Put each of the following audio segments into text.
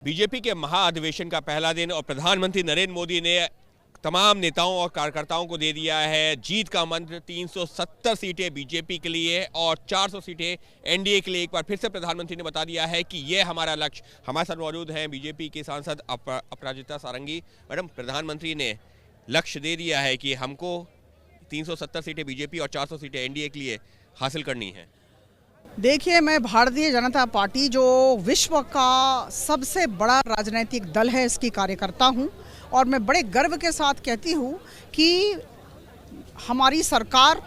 BJP के महाअधिवेशन का पहला दिन और प्रधानमंत्री नरेंद्र मोदी ने तमाम नेताओं और कार्यकर्ताओं को दे दिया है जीत का मंत्र। 370 सीटें बीजेपी के लिए और 400 सीटें एनडीए के लिए। एक बार फिर से प्रधानमंत्री ने बता दिया है कि ये हमारा लक्ष्य। हमारे साथ मौजूद हैं बीजेपी के सांसद अपराजिता सारंगी। मैडम, प्रधानमंत्री ने लक्ष्य दे दिया है कि हमको 370 सीटें बीजेपी और 400 सीटें एनडीए के लिए हासिल करनी है। देखिए, मैं भारतीय जनता पार्टी जो विश्व का सबसे बड़ा राजनीतिक दल है, इसकी कार्यकर्ता हूं और मैं बड़े गर्व के साथ कहती हूं कि हमारी सरकार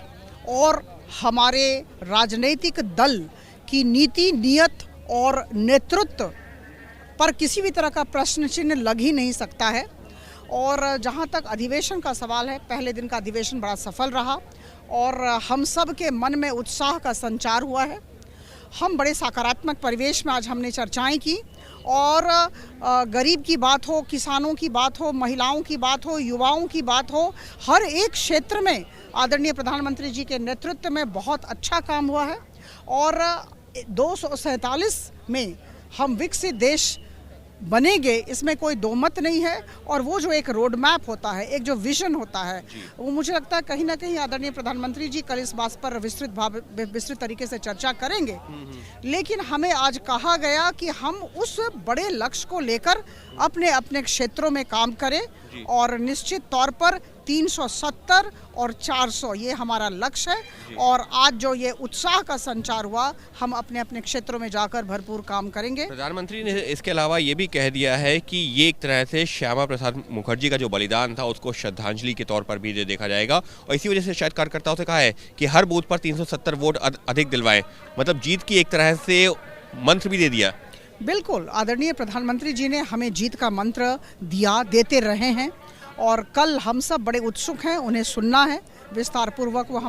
और हमारे राजनीतिक दल की नीति, नियत और नेतृत्व पर किसी भी तरह का प्रश्न चिन्ह लग ही नहीं सकता है। और जहां तक अधिवेशन का सवाल है, पहले दिन का अधिवेशन बड़ा सफल रहा और हम सब के मन में उत्साह का संचार हुआ है। हम बड़े सकारात्मक परिवेश में आज हमने चर्चाएं की और गरीब की बात हो, किसानों की बात हो, महिलाओं की बात हो, युवाओं की बात हो, हर एक क्षेत्र में आदरणीय प्रधानमंत्री जी के नेतृत्व में बहुत अच्छा काम हुआ है। और 247 में हम विकसित देश बनेंगे, इसमें कोई दो मत नहीं है। और वो जो एक रोड मैप होता है, एक जो विजन होता है, वो मुझे लगता है कहीं ना कहीं आदरणीय प्रधानमंत्री जी कल इस बात पर विस्तृत तरीके से चर्चा करेंगे। लेकिन हमें आज कहा गया कि हम उस बड़े लक्ष्य को लेकर अपने अपने क्षेत्रों में काम करें और निश्चित तौर पर 370 और 400 ये हमारा लक्ष्य है। और आज जो ये उत्साह का संचार हुआ, हम अपने अपने क्षेत्रों में जाकर भरपूर काम करेंगे। प्रधानमंत्री ने इसके अलावा ये भी कह दिया है कि ये एक तरह से श्यामा प्रसाद मुखर्जी का जो बलिदान था उसको श्रद्धांजलि के तौर पर भी देखा जाएगा। और इसी वजह से शायद कार्यकर्ताओं से कहा है कि हर बूथ पर 370 वोट अधिक दिलवाएं, मतलब जीत की एक तरह से मंत्र भी दे दिया। बिल्कुल, आदरणीय प्रधानमंत्री जी ने हमें जीत का मंत्र दिया, देते रहे हैं और कल हम सब बड़े उत्सुक हैं उन्हें सुनना है। विस्तार पूर्वक वो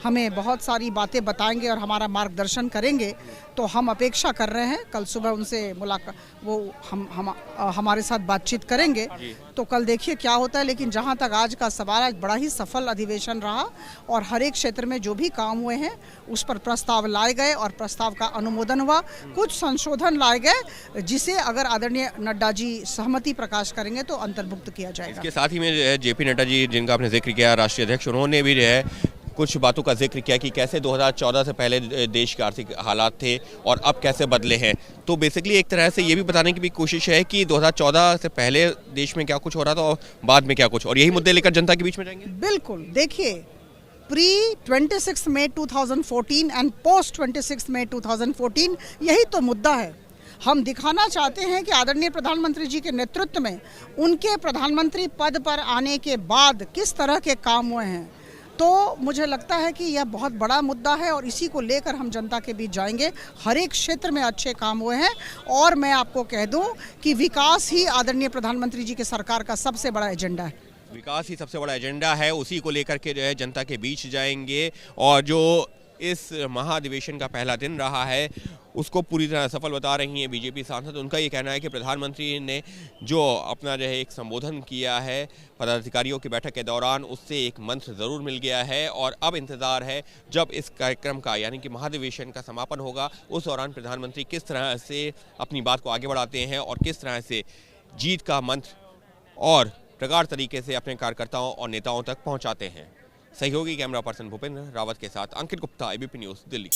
हमें बहुत सारी बातें बताएंगे और हमारा मार्गदर्शन करेंगे। तो हम अपेक्षा कर रहे हैं कल सुबह उनसे मुलाकात, वो हमारे साथ बातचीत करेंगे। तो कल देखिए क्या होता है। लेकिन जहां तक आज का सवाल है, बड़ा ही सफल अधिवेशन रहा और हर एक क्षेत्र में जो भी काम हुए हैं उस पर प्रस्ताव लाए गए और प्रस्ताव का अनुमोदन हुआ। कुछ संशोधन लाए गए जिसे अगर आदरणीय नड्डा जी सहमति प्रकाश करेंगे तो अंतर्भुक्त किया जाएगा। इसके साथ ही में जेपी नड्डा जी, जिनका आपने जिक्र किया, राष्ट्रीय अध्यक्ष, उन्होंने भी कुछ बातों का जिक्र किया कि कैसे 2014 से पहले देश के आर्थिक हालात थे और अब कैसे बदले हैं। तो बेसिकली एक तरह से ये भी बताने की भी कोशिश है कि 2014 से पहले देश में क्या कुछ हो रहा था और बाद में क्या कुछ, और यही मुद्दे लेकर जनता के बीच में जाएंगे। बिल्कुल, देखिए, प्री 26 मई 2014 एंड पोस्ट 26 मई 2014 यही तो मुद्दा है। हम दिखाना चाहते हैं कि आदरणीय प्रधानमंत्री जी के नेतृत्व में उनके प्रधानमंत्री पद पर आने के बाद किस तरह के काम हुए हैं। तो मुझे लगता है कि यह बहुत बड़ा मुद्दा है और इसी को लेकर हम जनता के बीच जाएंगे। हर एक क्षेत्र में अच्छे काम हुए हैं और मैं आपको कह दूं कि विकास ही आदरणीय प्रधानमंत्री जी के सरकार का सबसे बड़ा एजेंडा है। विकास ही सबसे बड़ा एजेंडा है, उसी को लेकर के जो है जनता के बीच जाएंगे। और जो इस महाअधिवेशन का पहला दिन रहा है उसको पूरी तरह सफल बता रही हैं बीजेपी सांसद। उनका ये कहना है कि प्रधानमंत्री ने जो अपना जो है एक संबोधन किया है पदाधिकारियों की बैठक के दौरान, उससे एक मंत्र ज़रूर मिल गया है। और अब इंतज़ार है जब इस कार्यक्रम का यानी कि महाअधिवेशन का समापन होगा, उस दौरान प्रधानमंत्री किस तरह से अपनी बात को आगे बढ़ाते हैं और किस तरह से जीत का मंत्र और प्रगाढ़ तरीके से अपने कार्यकर्ताओं और नेताओं तक पहुँचाते हैं। सहयोगी कैमरा पर्सन भूपेंद्र रावत के साथ अंकित गुप्ता, एबीपी न्यूज़, दिल्ली।